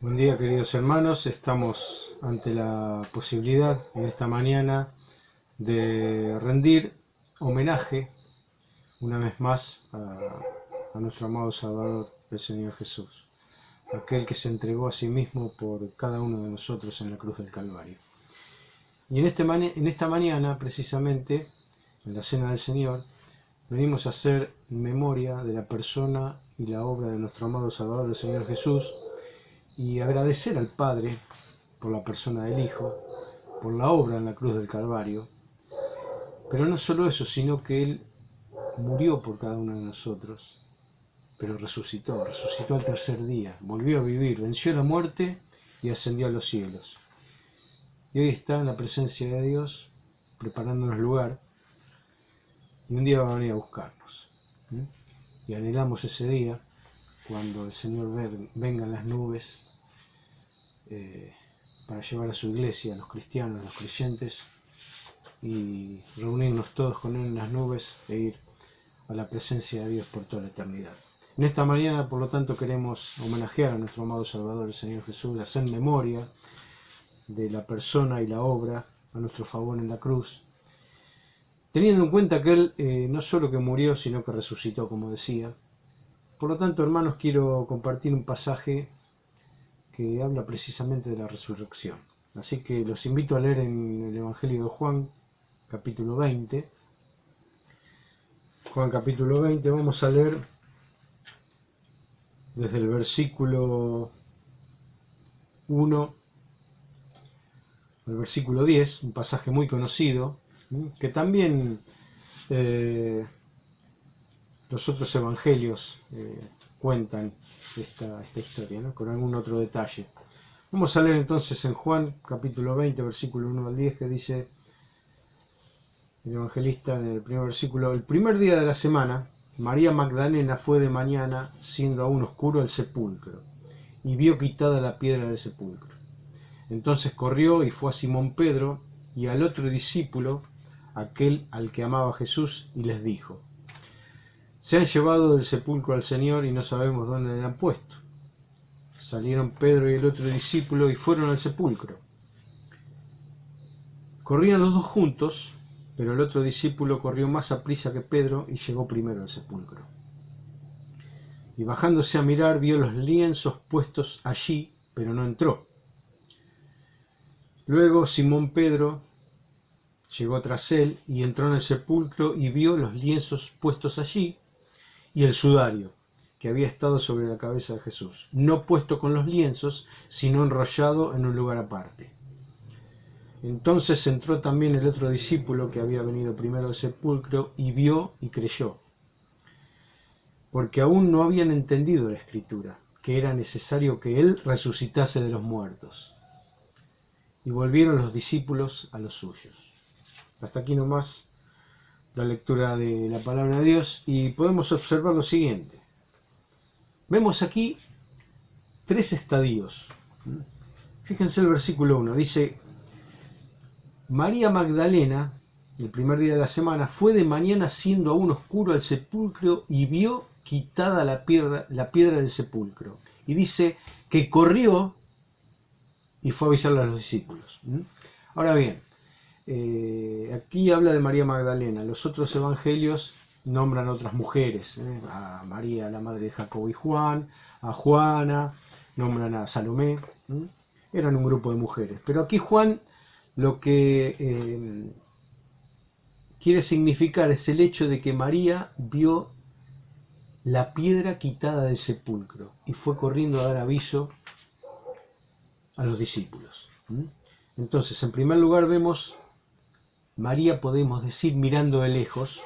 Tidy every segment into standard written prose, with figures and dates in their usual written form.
Buen día, queridos hermanos. Estamos ante la posibilidad en esta mañana de rendir homenaje una vez más a nuestro amado Salvador, el Señor Jesús, aquel que se entregó a sí mismo por cada uno de nosotros en la cruz del Calvario. Y en esta mañana, precisamente, en la Cena del Señor, venimos a hacer memoria de la persona y la obra de nuestro amado Salvador, el Señor Jesús, y agradecer al Padre por la persona del Hijo, por la obra en la cruz del Calvario, pero no solo eso, sino que Él murió por cada uno de nosotros, pero resucitó al tercer día, volvió a vivir, venció la muerte y ascendió a los cielos. Y hoy está en la presencia de Dios, preparándonos lugar, y un día va a venir a buscarnos. Y anhelamos ese día, cuando el Señor venga en las nubes, para llevar a su iglesia, a los cristianos, a los creyentes, y reunirnos todos con Él en las nubes e ir a la presencia de Dios por toda la eternidad. En esta mañana, por lo tanto, queremos homenajear a nuestro amado Salvador, el Señor Jesús, hacer memoria de la persona y la obra a nuestro favor en la cruz, teniendo en cuenta que Él no solo que murió, sino que resucitó, como decía. Por lo tanto, hermanos, quiero compartir un pasaje que habla precisamente de la resurrección. Así que los invito a leer en el Evangelio de Juan, capítulo 20. Juan capítulo 20, vamos a leer desde el versículo 1 al versículo 10, un pasaje muy conocido, que también los otros evangelios cuentan esta historia, ¿no? Con algún otro detalle. Vamos a leer entonces en Juan capítulo 20, versículo 1 al 10, que dice el evangelista en el primer versículo: el primer día de la semana, María Magdalena fue de mañana, siendo aún oscuro, al sepulcro, y vio quitada la piedra del sepulcro. Entonces corrió y fue a Simón Pedro y al otro discípulo, aquel al que amaba Jesús, y les dijo: se han llevado del sepulcro al Señor y no sabemos dónde le han puesto. Salieron Pedro y el otro discípulo y fueron al sepulcro. Corrían los dos juntos, pero el otro discípulo corrió más aprisa que Pedro y llegó primero al sepulcro. Y bajándose a mirar, vio los lienzos puestos allí, pero no entró. Luego Simón Pedro llegó tras él y entró en el sepulcro y vio los lienzos puestos allí y el sudario que había estado sobre la cabeza de Jesús, no puesto con los lienzos, sino enrollado en un lugar aparte. Entonces entró también el otro discípulo que había venido primero al sepulcro y vio y creyó, porque aún no habían entendido la Escritura, que era necesario que Él resucitase de los muertos. Y volvieron los discípulos a los suyos. Hasta aquí nomás la lectura de la palabra de Dios, y podemos observar lo siguiente. Vemos aquí tres estadios. Fíjense el versículo 1, dice: María Magdalena, el primer día de la semana, fue de mañana siendo aún oscuro al sepulcro y vio quitada la piedra del sepulcro. Y dice que corrió y fue a avisarle a los discípulos. Ahora bien, aquí habla de María Magdalena. Los otros evangelios nombran a otras mujeres, a María, la madre de Jacobo y Juan, a Juana, nombran a Salomé. Eran un grupo de mujeres. Pero aquí Juan lo que quiere significar es el hecho de que María vio la piedra quitada del sepulcro y fue corriendo a dar aviso a los discípulos. Entonces, en primer lugar vemos María, podemos decir, mirando de lejos,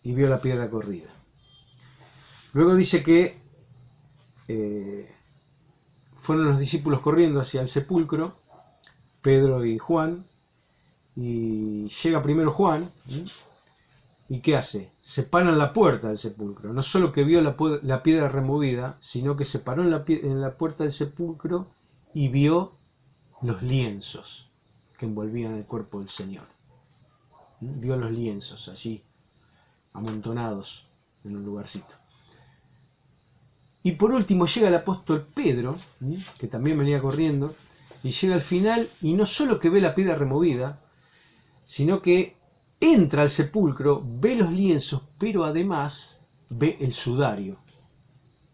y vio la piedra corrida. Luego dice que fueron los discípulos corriendo hacia el sepulcro, Pedro y Juan, y llega primero Juan, ¿y qué hace? Se para en la puerta del sepulcro. No solo que vio la piedra removida, sino que se paró en la puerta del sepulcro y vio los lienzos que envolvían el cuerpo del Señor. Vio los lienzos allí, amontonados en un lugarcito. Y por último llega el apóstol Pedro, que también venía corriendo, y llega al final y no solo que ve la piedra removida, sino que entra al sepulcro, ve los lienzos, pero además ve el sudario,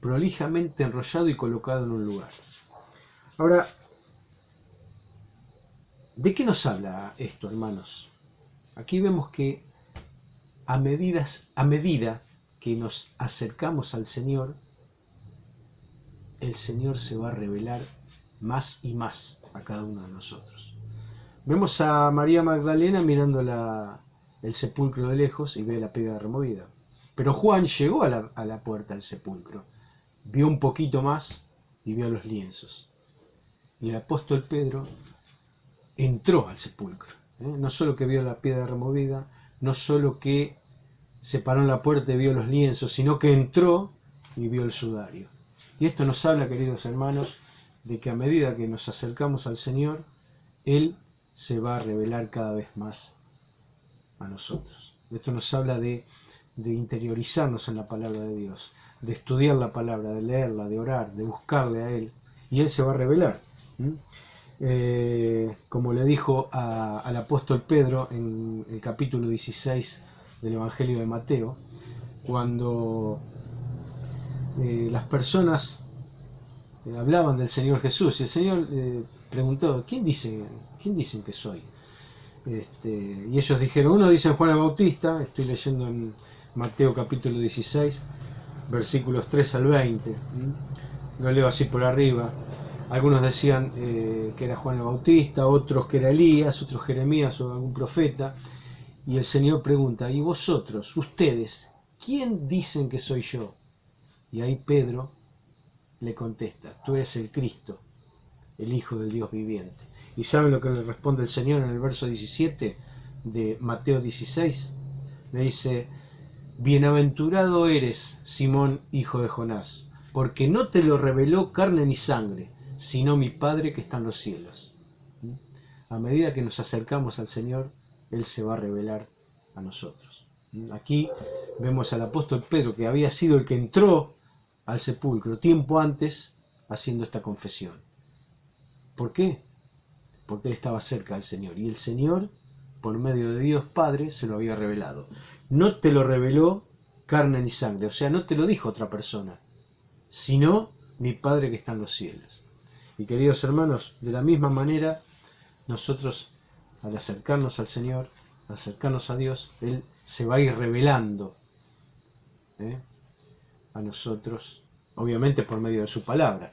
prolijamente enrollado y colocado en un lugar. Ahora, ¿de qué nos habla esto, hermanos? Aquí vemos que a medida que nos acercamos al Señor, el Señor se va a revelar más y más a cada uno de nosotros. Vemos a María Magdalena mirando el sepulcro de lejos y ve la piedra removida. Pero Juan llegó a la puerta del sepulcro, vio un poquito más y vio los lienzos. Y el apóstol Pedro entró al sepulcro. No solo que vio la piedra removida, no solo que se paró en la puerta y vio los lienzos, sino que entró y vio el sudario. Y esto nos habla, queridos hermanos, de que a medida que nos acercamos al Señor, Él se va a revelar cada vez más a nosotros. Esto nos habla de interiorizarnos en la palabra de Dios, de estudiar la palabra, de leerla, de orar, de buscarle a Él, y Él se va a revelar. Como le dijo al apóstol Pedro en el capítulo 16 del Evangelio de Mateo, cuando las personas hablaban del Señor Jesús, y el Señor preguntó, ¿quién dicen que soy? Y ellos dijeron, uno dicen Juan el Bautista, estoy leyendo en Mateo capítulo 16, versículos 3 al 20, lo leo así por arriba. Algunos decían que era Juan el Bautista, otros que era Elías, otros Jeremías o algún profeta. Y el Señor pregunta, ¿y vosotros, ustedes, quién dicen que soy yo? Y ahí Pedro le contesta, tú eres el Cristo, el Hijo del Dios viviente. ¿Y saben lo que le responde el Señor en el verso 17 de Mateo 16? Le dice, bienaventurado eres, Simón, hijo de Jonás, porque no te lo reveló carne ni sangre, sino mi Padre que está en los cielos. A medida que nos acercamos al Señor, Él se va a revelar a nosotros. Aquí vemos al apóstol Pedro, que había sido el que entró al sepulcro tiempo antes, haciendo esta confesión. ¿Por qué? Porque él estaba cerca del Señor, y el Señor, por medio de Dios Padre, se lo había revelado. No te lo reveló carne ni sangre, o sea, no te lo dijo otra persona, sino mi Padre que está en los cielos. Y queridos hermanos, de la misma manera, nosotros al acercarnos al Señor, al acercarnos a Dios, Él se va a ir revelando a nosotros, obviamente por medio de su palabra.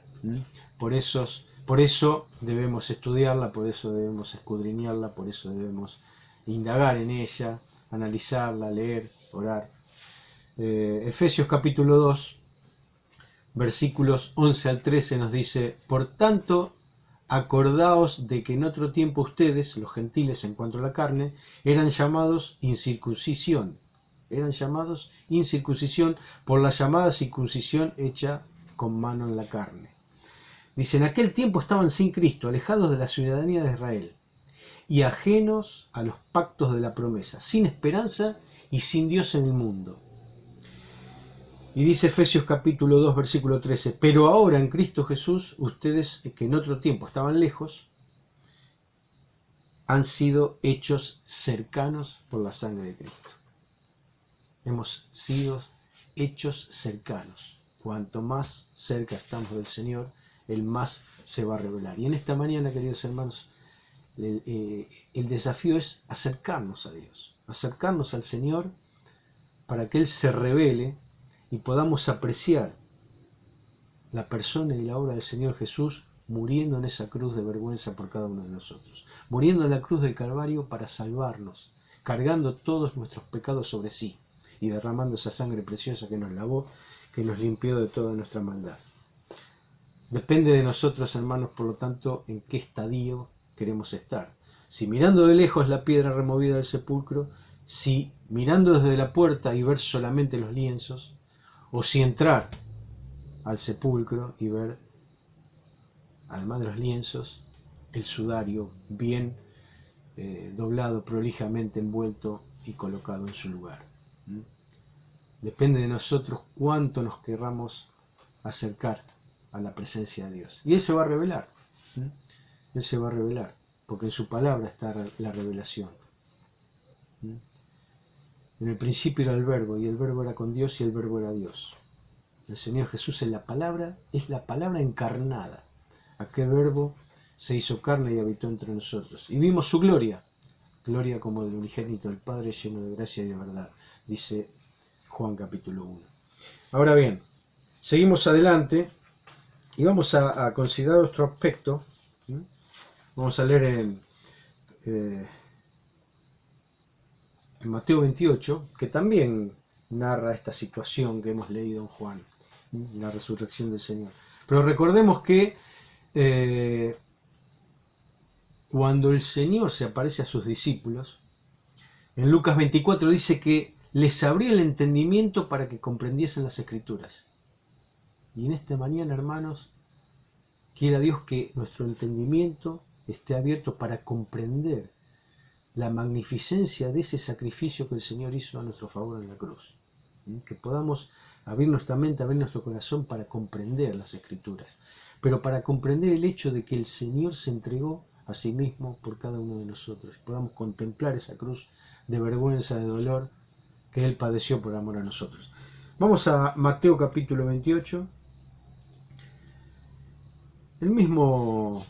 Por eso debemos estudiarla, por eso debemos escudriñarla, por eso debemos indagar en ella, analizarla, leer, orar. Efesios capítulo 2, versículos 11 al 13 nos dice, por tanto, acordaos de que en otro tiempo ustedes, los gentiles en cuanto a la carne, eran llamados incircuncisión por la llamada circuncisión hecha con mano en la carne. Dice, en aquel tiempo estaban sin Cristo, alejados de la ciudadanía de Israel, y ajenos a los pactos de la promesa, sin esperanza y sin Dios en el mundo. Y dice Efesios capítulo 2, versículo 13, pero ahora en Cristo Jesús, ustedes que en otro tiempo estaban lejos, han sido hechos cercanos por la sangre de Cristo. Hemos sido hechos cercanos. Cuanto más cerca estamos del Señor, Él más se va a revelar. Y en esta mañana, queridos hermanos, el desafío es acercarnos a Dios, acercarnos al Señor para que Él se revele y podamos apreciar la persona y la obra del Señor Jesús muriendo en esa cruz de vergüenza por cada uno de nosotros, muriendo en la cruz del Calvario para salvarnos, cargando todos nuestros pecados sobre sí y derramando esa sangre preciosa que nos lavó, que nos limpió de toda nuestra maldad. Depende de nosotros, hermanos, por lo tanto, en qué estadio queremos estar. Si mirando de lejos la piedra removida del sepulcro, si mirando desde la puerta y ver solamente los lienzos, o si entrar al sepulcro y ver, además de los lienzos, el sudario bien doblado, prolijamente envuelto y colocado en su lugar. Depende de nosotros cuánto nos querramos acercar a la presencia de Dios. Y Él se va a revelar. Él se va a revelar, porque en su palabra está la revelación. En el principio era el Verbo, y el Verbo era con Dios, y el Verbo era Dios. El Señor Jesús es la palabra encarnada. Aquel Verbo se hizo carne y habitó entre nosotros. Y vimos su gloria, gloria como del unigénito del Padre, lleno de gracia y de verdad, dice Juan capítulo 1. Ahora bien, seguimos adelante y vamos a considerar otro aspecto. Vamos a leer en Mateo 28, que también narra esta situación que hemos leído en Juan, la resurrección del Señor. Pero recordemos que cuando el Señor se aparece a sus discípulos, en Lucas 24 dice que les abría el entendimiento para que comprendiesen las Escrituras. Y en esta mañana, hermanos, quiera Dios que nuestro entendimiento esté abierto para comprender la magnificencia de ese sacrificio que el Señor hizo a nuestro favor en la cruz. Que podamos abrir nuestra mente, abrir nuestro corazón para comprender las Escrituras, pero para comprender el hecho de que el Señor se entregó a sí mismo por cada uno de nosotros. Podamos contemplar esa cruz de vergüenza, de dolor que Él padeció por amor a nosotros. Vamos a Mateo capítulo 28. El mismo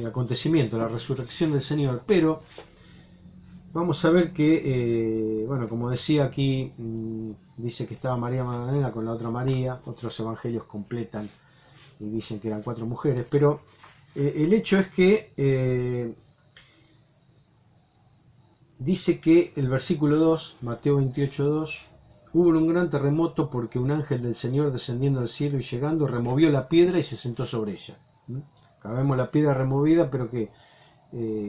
acontecimiento, la resurrección del Señor, pero vamos a ver que, bueno, como decía aquí, dice que estaba María Magdalena con la otra María, otros evangelios completan y dicen que eran 4 mujeres, pero el hecho es que dice que el versículo 2, Mateo 28, 2, hubo un gran terremoto porque un ángel del Señor descendiendo del cielo y llegando removió la piedra y se sentó sobre ella. Acá vemos la piedra removida, pero que,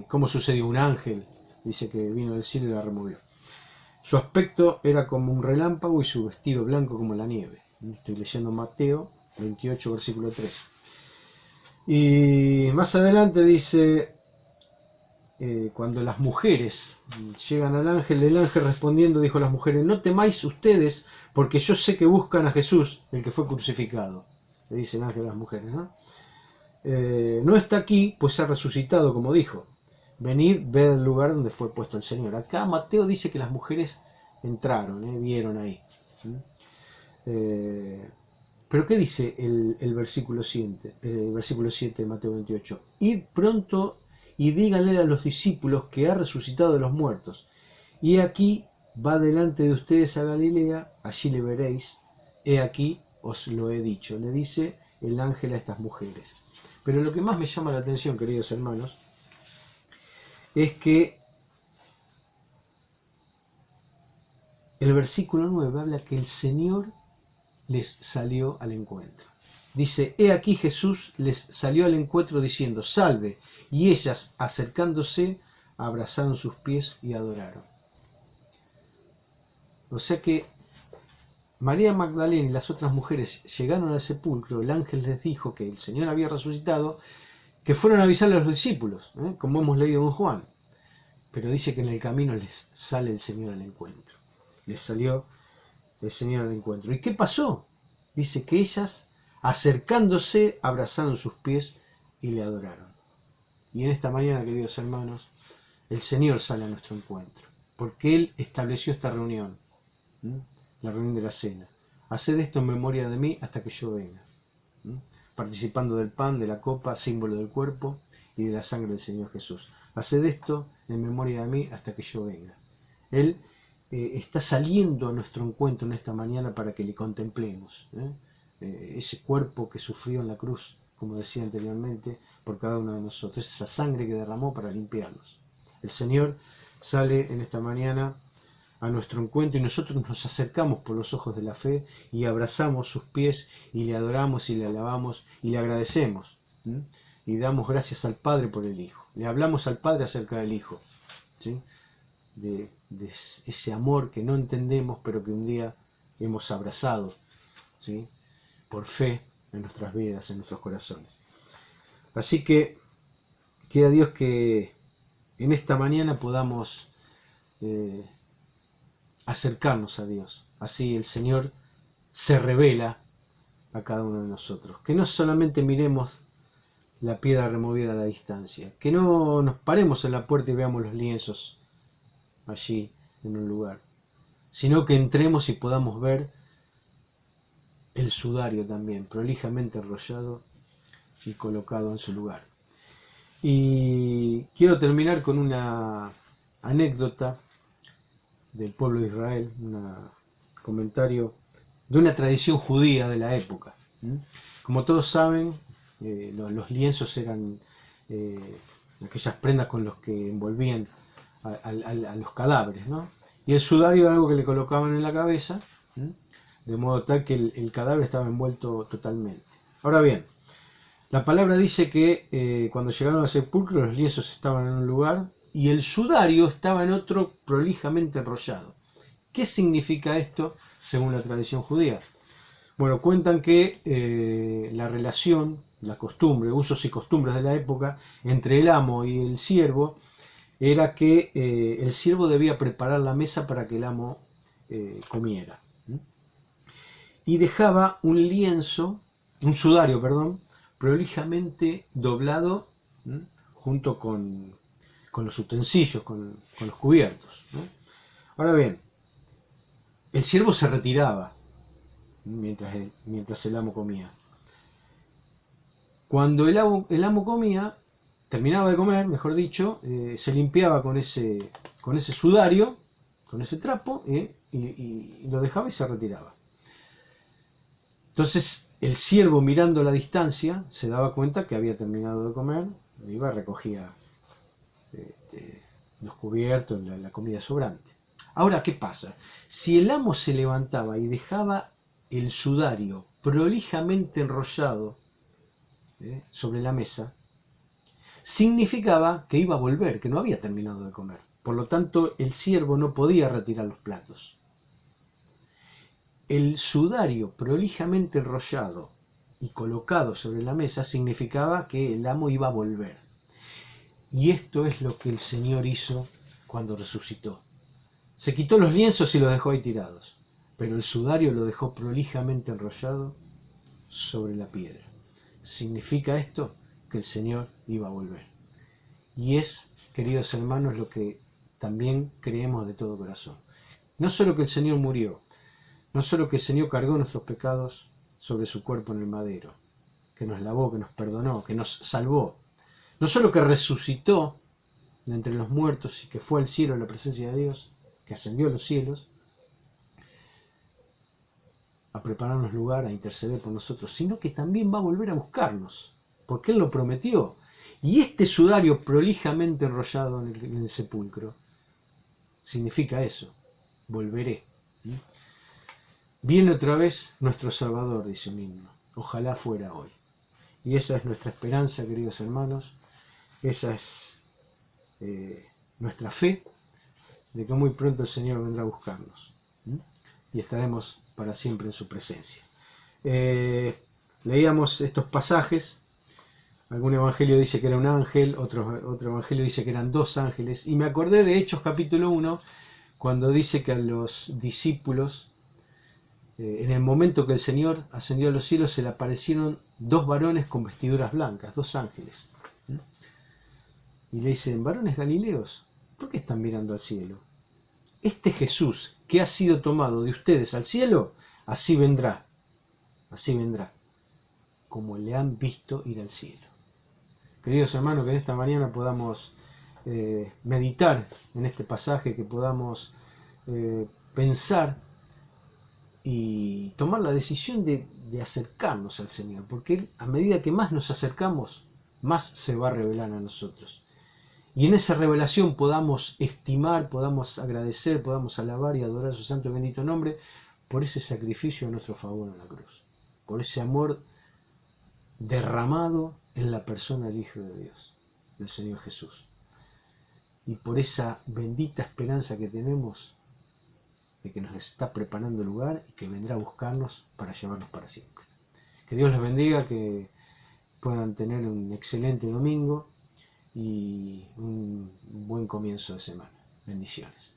¿cómo sucedió? Un ángel, dice que vino del cielo y la removió. Su aspecto era como un relámpago y su vestido blanco como la nieve. Estoy leyendo Mateo 28, versículo 3. Y más adelante dice, cuando las mujeres llegan al ángel, el ángel respondiendo dijo a las mujeres, no temáis ustedes, porque yo sé que buscan a Jesús, el que fue crucificado. Le dice el ángel a las mujeres, ¿no? No está aquí, pues ha resucitado, como dijo. Venid, ved el lugar donde fue puesto el Señor. Acá Mateo dice que las mujeres entraron, vieron ahí. Pero ¿qué dice el versículo 7? El versículo 7 de Mateo 28. Id pronto y díganle a los discípulos que ha resucitado de los muertos. Y aquí va delante de ustedes a Galilea, allí le veréis. He aquí os lo he dicho. Le dice el ángel a estas mujeres. Pero lo que más me llama la atención, queridos hermanos, es que el versículo 9 habla que el Señor les salió al encuentro. Dice, he aquí Jesús les salió al encuentro diciendo, salve, y ellas acercándose abrazaron sus pies y adoraron. O sea que María Magdalena y las otras mujeres llegaron al sepulcro, el ángel les dijo que el Señor había resucitado, que fueron a avisarle a los discípulos, como hemos leído en Juan. Pero dice que en el camino les sale el Señor al encuentro. Les salió el Señor al encuentro. ¿Y qué pasó? Dice que ellas, acercándose, abrazaron sus pies y le adoraron. Y en esta mañana, queridos hermanos, el Señor sale a nuestro encuentro, porque Él estableció esta reunión, la reunión de la cena. Haced esto en memoria de mí hasta que yo venga, participando del pan, de la copa, símbolo del cuerpo y de la sangre del Señor Jesús. Haced esto en memoria de mí hasta que yo venga. Él está saliendo a nuestro encuentro en esta mañana para que le contemplemos. Ese cuerpo que sufrió en la cruz, como decía anteriormente, por cada uno de nosotros. Esa sangre que derramó para limpiarnos. El Señor sale en esta mañana a nuestro encuentro y nosotros nos acercamos por los ojos de la fe y abrazamos sus pies y le adoramos y le alabamos y le agradecemos. Y damos gracias al Padre por el Hijo. Le hablamos al Padre acerca del Hijo. ¿Sí? De ese amor que no entendemos, pero que un día hemos abrazado, ¿sí? Por fe en nuestras vidas, en nuestros corazones. Así que quiera Dios que en esta mañana podamos acercarnos a Dios. Así el Señor se revela a cada uno de nosotros. Que no solamente miremos la piedra removida a la distancia, que no nos paremos en la puerta y veamos los lienzos allí en un lugar, sino que entremos y podamos ver el sudario también, prolijamente enrollado y colocado en su lugar. Y quiero terminar con una anécdota del pueblo de Israel, un comentario de una tradición judía de la época. Como todos saben, los lienzos eran aquellas prendas con los que envolvían a los cadáveres, ¿no? Y el sudario era algo que le colocaban en la cabeza, de modo tal que el cadáver estaba envuelto totalmente. Ahora bien, la palabra dice que cuando llegaron al sepulcro los lienzos estaban en un lugar y el sudario estaba en otro prolijamente enrollado. ¿Qué significa esto según la tradición judía? Bueno, cuentan que la relación, la costumbre, usos y costumbres de la época entre el amo y el siervo era que el siervo debía preparar la mesa para que el amo comiera. Y dejaba un lienzo, un sudario, perdón, prolijamente doblado junto con los utensilios, con los cubiertos, ¿no? Ahora bien, el siervo se retiraba mientras el amo comía. Cuando el amo comía, terminaba de comer, mejor dicho, se limpiaba con ese sudario, con ese trapo, y lo dejaba y se retiraba. Entonces el siervo, mirando a la distancia, se daba cuenta que había terminado de comer, iba y recogía los cubiertos, la comida sobrante. Ahora, ¿qué pasa? Si el amo se levantaba y dejaba el sudario prolijamente enrollado sobre la mesa, significaba que iba a volver, que no había terminado de comer. Por lo tanto, el siervo no podía retirar los platos. El sudario prolijamente enrollado y colocado sobre la mesa significaba que el amo iba a volver. Y esto es lo que el Señor hizo cuando resucitó. Se quitó los lienzos y los dejó ahí tirados, pero el sudario lo dejó prolijamente enrollado sobre la piedra. ¿Significa esto? Que el Señor iba a volver. Y es, queridos hermanos, lo que también creemos de todo corazón. No solo que el Señor murió, no solo que el Señor cargó nuestros pecados sobre su cuerpo en el madero, que nos lavó, que nos perdonó, que nos salvó, no solo que resucitó de entre los muertos y que fue al cielo en la presencia de Dios, que ascendió a los cielos, a prepararnos lugar, a interceder por nosotros, sino que también va a volver a buscarnos, porque Él lo prometió. Y este sudario prolijamente enrollado en el sepulcro significa eso: volveré. Viene otra vez nuestro Salvador, dice un himno. Ojalá fuera hoy. Y esa es nuestra esperanza, queridos hermanos. Esa es nuestra fe de que muy pronto el Señor vendrá a buscarnos. Y estaremos para siempre en su presencia. Leíamos estos pasajes. Algún evangelio dice que era un ángel, otro evangelio dice que eran dos ángeles. Y me acordé de Hechos capítulo 1, cuando dice que a los discípulos, en el momento que el Señor ascendió a los cielos, se le aparecieron dos varones con vestiduras blancas, dos ángeles. Y le dicen: varones galileos, ¿por qué están mirando al cielo? Este Jesús que ha sido tomado de ustedes al cielo, así vendrá, como le han visto ir al cielo. Queridos hermanos, que en esta mañana podamos meditar en este pasaje, que podamos pensar y tomar la decisión de acercarnos al Señor, porque Él, a medida que más nos acercamos, más se va a revelar a nosotros. Y en esa revelación podamos estimar, podamos agradecer, podamos alabar y adorar su santo y bendito nombre por ese sacrificio a nuestro favor en la cruz, por ese amor derramado en la persona del Hijo de Dios, del Señor Jesús, y por esa bendita esperanza que tenemos de que nos está preparando lugar y que vendrá a buscarnos para llevarnos para siempre. Que Dios les bendiga, que puedan tener un excelente domingo y un buen comienzo de semana. Bendiciones.